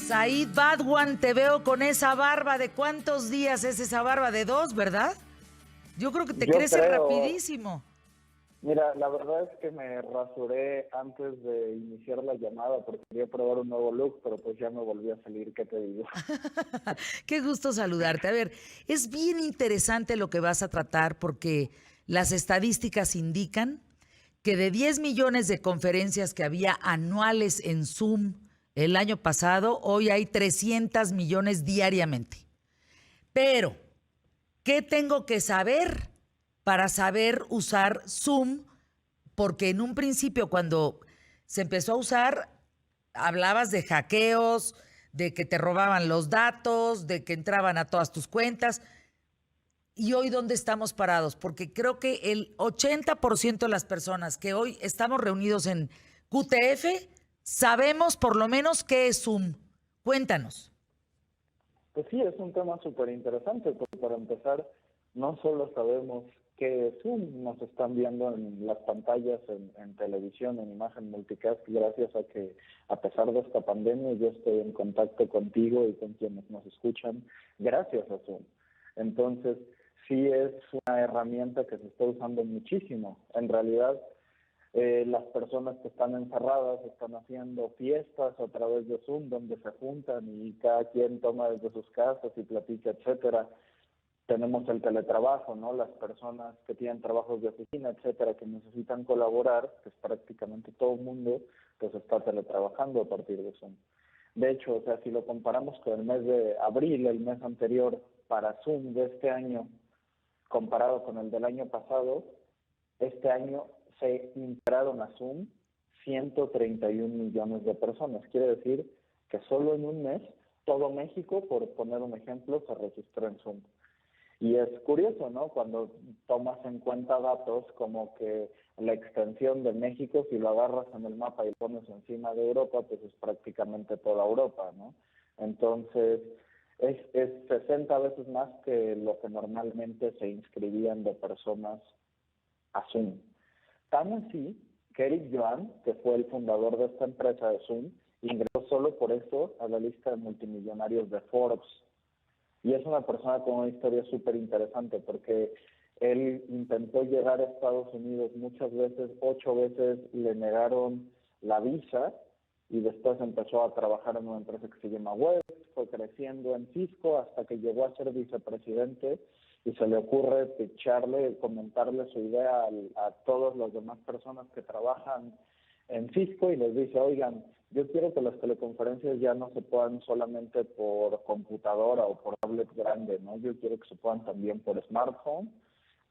Said Badwan, te veo con esa barba. ¿De cuántos días es esa barba? De 2, ¿verdad? Yo creo que te Yo crece creo, rapidísimo. mira, la verdad es que me rasuré antes de iniciar la llamada porque quería probar un nuevo look, pero pues ya me volví a salir, ¿qué te digo? Qué gusto saludarte. A ver, es bien interesante lo que vas a tratar porque las estadísticas indican que de 10 millones de conferencias que había anuales en Zoom el año pasado, hoy hay 300 millones diariamente. Pero, ¿qué tengo que saber para saber usar Zoom? Porque en un principio, cuando se empezó a usar, hablabas de hackeos, de que te robaban los datos, de que entraban a todas tus cuentas. ¿Y hoy dónde estamos parados? Porque creo que el 80% de las personas que hoy estamos reunidos en QTF sabemos por lo menos qué es Zoom. Cuéntanos. Pues sí, es un tema súper interesante, porque para empezar, no solo sabemos qué es Zoom, nos están viendo en las pantallas, en televisión, en imagen multicast, gracias a que, a pesar de esta pandemia, yo estoy en contacto contigo y con quienes nos escuchan, gracias a Zoom. Entonces, sí es una herramienta que se está usando muchísimo. En realidad, las personas que están encerradas están haciendo fiestas a través de Zoom donde se juntan y cada quien toma desde sus casas y platica, etcétera. Tenemos el teletrabajo, ¿no? Las personas que tienen trabajos de oficina, etcétera, que necesitan colaborar, que es prácticamente todo el mundo, pues está teletrabajando a partir de Zoom. De hecho, o sea, si lo comparamos con el mes de abril, el mes anterior, para Zoom de este año, comparado con el del año pasado, este año se integraron a Zoom 131 millones de personas. Quiere decir que solo en un mes todo México, por poner un ejemplo, se registró en Zoom. Y es curioso, ¿no? Cuando tomas en cuenta datos como que la extensión de México, si lo agarras en el mapa y lo pones encima de Europa, pues es prácticamente toda Europa, ¿no? Entonces, es 60 veces más que lo que normalmente se inscribían de personas a Zoom. Tan así que Eric Yuan, que fue el fundador de esta empresa de Zoom, ingresó solo por eso a la lista de multimillonarios de Forbes. Y es una persona con una historia súper interesante porque él intentó llegar a Estados Unidos muchas veces, 8 veces le negaron la visa y después empezó a trabajar en una empresa que se llama Web, fue creciendo en Cisco hasta que llegó a ser vicepresidente y se le ocurre pitcharle, comentarle su idea a todas las demás personas que trabajan en Cisco y les dice, oigan, yo quiero que las teleconferencias ya no se puedan solamente por computadora o por tablet grande, ¿no? Yo quiero que se puedan también por smartphone,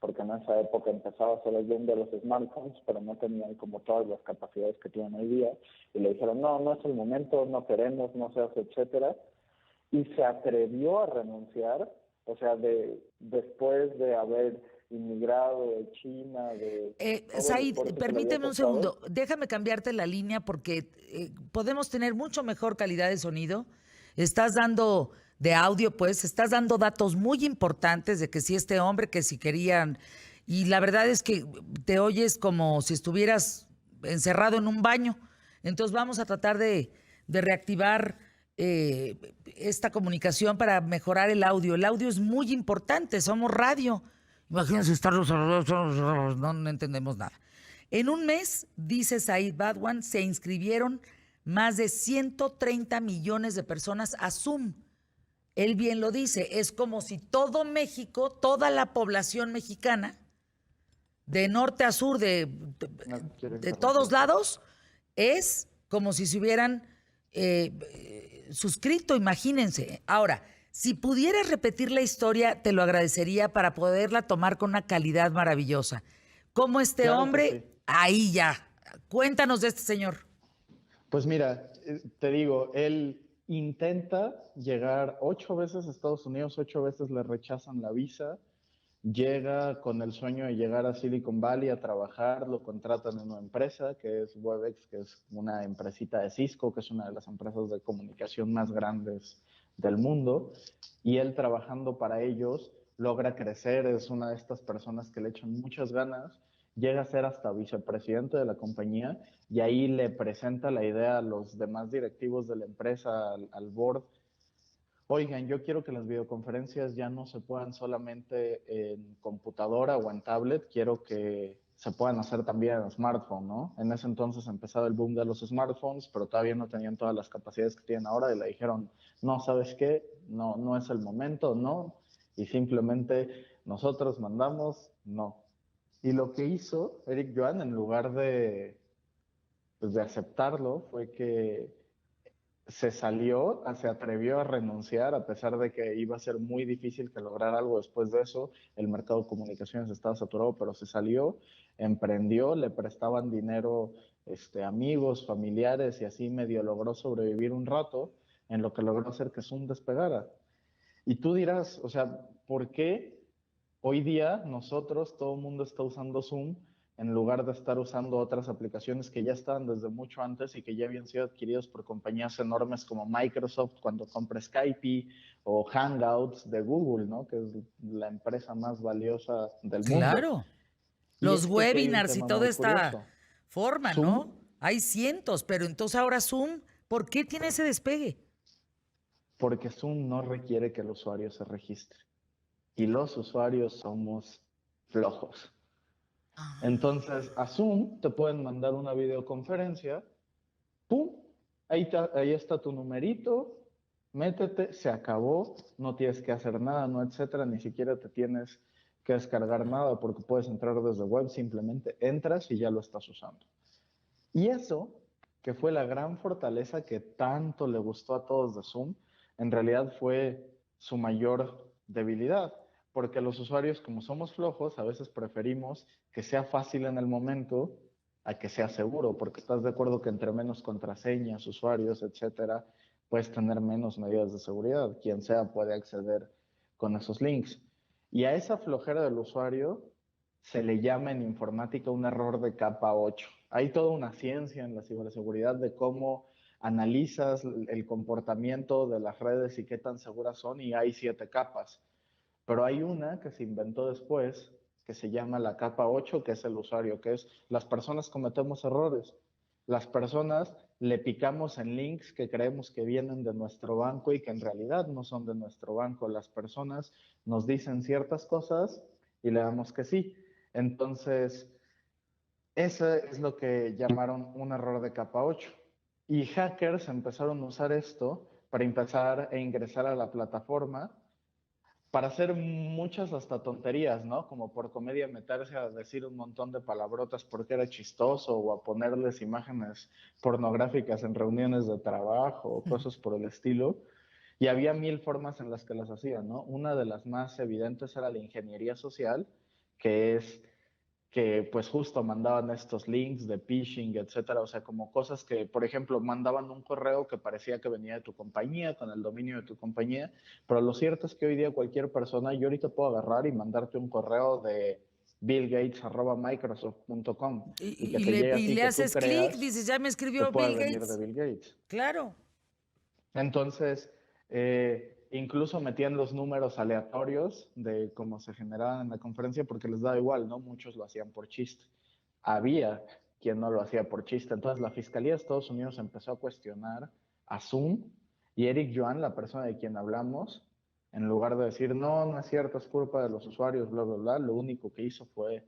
porque en esa época empezaba solo el boom de los smartphones, pero no tenían como todas las capacidades que tienen hoy día. Y le dijeron, no, no es el momento, no queremos, no se hace, etcétera. Y se atrevió a renunciar, o sea, después de haber inmigrado de China, de todo el Said, esfuerzo que le había permíteme un costado. segundo. Déjame cambiarte la línea porque podemos tener mucho mejor calidad de sonido. Estás dando de audio, pues, estás dando datos muy importantes de que si este hombre, que si querían. Y la verdad es que te oyes como si estuvieras encerrado en un baño. Entonces vamos a tratar de reactivar esta comunicación para mejorar el audio. El audio es muy importante, somos radio. Imagínense estar los no entendemos nada. En un mes, dice Said Badwan, se inscribieron más de 130 millones de personas a Zoom. Él bien lo dice, es como si todo México, toda la población mexicana, de norte a sur, No quiero de todos interrumpirte. lados, es como si se hubieran suscrito, imagínense. Ahora, si pudieras repetir la historia, te lo agradecería para poderla tomar con una calidad maravillosa. Como este Claro que sí. hombre, ahí ya. Cuéntanos de este señor. Pues mira, te digo, él intenta llegar 8 veces a Estados Unidos, 8 veces le rechazan la visa, llega con el sueño de llegar a Silicon Valley a trabajar, lo contratan en una empresa que es Webex, que es una empresita de Cisco, que es una de las empresas de comunicación más grandes del mundo, y él trabajando para ellos logra crecer, es una de estas personas que le echan muchas ganas llega a ser hasta vicepresidente de la compañía y ahí le presenta la idea a los demás directivos de la empresa, al board. Oigan, yo quiero que las videoconferencias ya no se puedan solamente en computadora o en tablet, quiero que se puedan hacer también en smartphone, ¿no? En ese entonces empezaba el boom de los smartphones, pero todavía no tenían todas las capacidades que tienen ahora y le dijeron, no, ¿sabes qué? No, no es el momento, no. Y simplemente nosotros mandamos, no. Y lo que hizo Eric Yuan, en lugar de, pues, de aceptarlo, fue que se atrevió a renunciar a pesar de que iba a ser muy difícil que lograr algo después de eso. El mercado de comunicaciones estaba saturado, pero se salió, emprendió, le prestaban dinero amigos, familiares y así medio logró sobrevivir un rato en lo que logró hacer que Zoom despegara. Y tú dirás, o sea, ¿por qué hoy día nosotros, todo el mundo está usando Zoom en lugar de estar usando otras aplicaciones que ya estaban desde mucho antes y que ya habían sido adquiridos por compañías enormes como Microsoft cuando compra Skype o Hangouts de Google, ¿no? Que es la empresa más valiosa del mundo. Claro. Y Los es que aquí hay un webinars y tema toda muy esta curioso. forma, Zoom, ¿no? Hay cientos, pero entonces ahora Zoom, ¿por qué tiene ese despegue? porque Zoom no requiere que el usuario se registre. Y los usuarios somos flojos. Ah, Entonces, a Zoom te pueden mandar una videoconferencia, ¡pum! Ahí está tu numerito, métete, se acabó, no tienes que hacer nada, no etcétera, ni siquiera te tienes que descargar nada porque puedes entrar desde web, simplemente entras y ya lo estás usando. Y eso, que fue la gran fortaleza que tanto le gustó a todos de Zoom, en realidad fue su mayor debilidad, porque los usuarios, como somos flojos, a veces preferimos que sea fácil en el momento a que sea seguro, porque estás de acuerdo que entre menos contraseñas, usuarios, etcétera, puedes tener menos medidas de seguridad. Quien sea puede acceder con esos links. Y a esa flojera del usuario se le llama en informática un error de capa 8. Hay toda una ciencia en la ciberseguridad de cómo analizas el comportamiento de las redes y qué tan seguras son, y hay 7 capas. Pero hay una que se inventó después, que se llama la capa 8, que es el usuario, que es las personas cometemos errores. Las personas le picamos en links que creemos que vienen de nuestro banco y que en realidad no son de nuestro banco. Las personas nos dicen ciertas cosas y le damos que sí. Entonces, eso es lo que llamaron un error de capa 8. Y hackers empezaron a usar esto para empezar a ingresar a la plataforma para hacer muchas hasta tonterías, ¿no? Como por comedia meterse a decir un montón de palabrotas porque era chistoso o a ponerles imágenes pornográficas en reuniones de trabajo o cosas por el estilo. Y había mil formas en las que las hacían, ¿no? Una de las más evidentes era la ingeniería social, que es que pues justo mandaban estos links de phishing, etcétera, o sea, como cosas que, por ejemplo, mandaban un correo que parecía que venía de tu compañía, con el dominio de tu compañía, pero lo cierto es que hoy día cualquier persona, yo ahorita puedo agarrar y mandarte un correo de billgates@microsoft.com y que te llegue y así le que tú haces clic, creas dices, ya me que escribió pueda Bill venir de Gates. Bill Gates. Claro. Entonces, incluso metían los números aleatorios de cómo se generaban en la conferencia porque les daba igual, ¿no? Muchos lo hacían por chiste. Había quien no lo hacía por chiste. Entonces, la Fiscalía de Estados Unidos empezó a cuestionar a Zoom y Eric Yuan, la persona de quien hablamos, en lugar de decir, no, no es cierto, es culpa de los usuarios, bla, bla, bla, lo único que hizo fue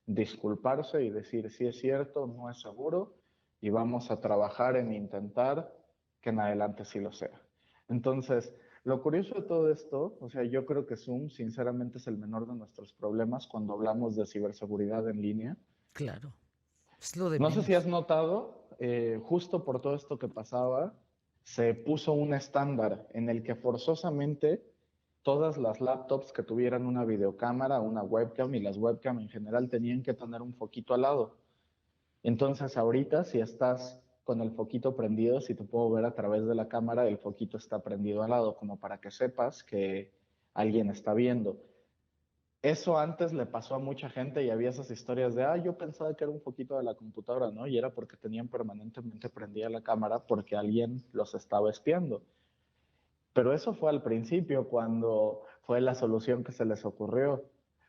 disculparse y decir, sí es cierto, no es seguro y vamos a trabajar en intentar que en adelante sí lo sea. Entonces, lo curioso de todo esto, o sea, yo creo que Zoom sinceramente es el menor de nuestros problemas cuando hablamos de ciberseguridad en línea. Claro. Es lo de No sé si has menos. notado, justo por todo esto que pasaba, se puso un estándar en el que forzosamente todas las laptops que tuvieran una videocámara, una webcam y las webcam en general tenían que tener un foquito al lado. Entonces ahorita si estás con el foquito prendido, si te puedo ver a través de la cámara, el foquito está prendido al lado, como para que sepas que alguien está viendo. Eso antes le pasó a mucha gente y había esas historias de, yo pensaba que era un foquito de la computadora, ¿no? Y era porque tenían permanentemente prendida la cámara porque alguien los estaba espiando. Pero eso fue al principio, cuando fue la solución que se les ocurrió.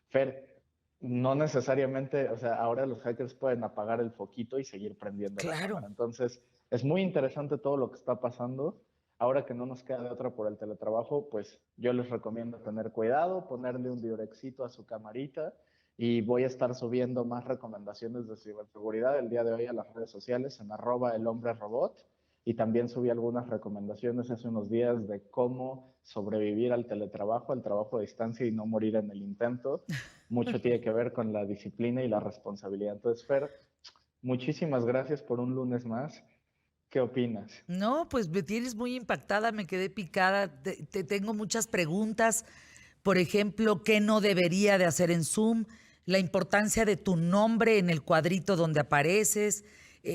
Fer, no necesariamente, o sea, ahora los hackers pueden apagar el foquito y seguir prendiendo la Claro. cámara. Entonces, es muy interesante todo lo que está pasando. Ahora que no nos queda de otra por el teletrabajo, pues yo les recomiendo tener cuidado, ponerle un diurexito a su camarita y voy a estar subiendo más recomendaciones de ciberseguridad el día de hoy a las redes sociales en @elhombrerobot y también subí algunas recomendaciones hace unos días de cómo sobrevivir al teletrabajo, al trabajo a distancia y no morir en el intento. Mucho tiene que ver con la disciplina y la responsabilidad. Entonces, Fer, muchísimas gracias por un lunes más. ¿Qué opinas? No, pues me tienes muy impactada, me quedé picada, te tengo muchas preguntas. Por ejemplo, ¿qué no debería de hacer en Zoom? La importancia de tu nombre en el cuadrito donde apareces,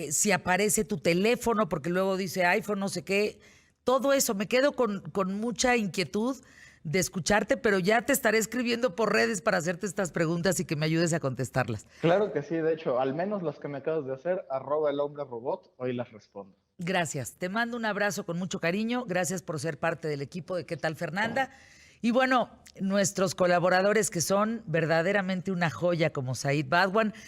si aparece tu teléfono, porque luego dice iPhone, no sé qué. Todo eso, me quedo con mucha inquietud de escucharte, pero ya te estaré escribiendo por redes para hacerte estas preguntas y que me ayudes a contestarlas. Claro que sí, de hecho, al menos las que me acabas de hacer, @elhombrerobot, hoy las respondo. Gracias. Te mando un abrazo con mucho cariño. Gracias por ser parte del equipo de ¿Qué tal, Fernanda? Y bueno, nuestros colaboradores que son verdaderamente una joya como Said Badwan.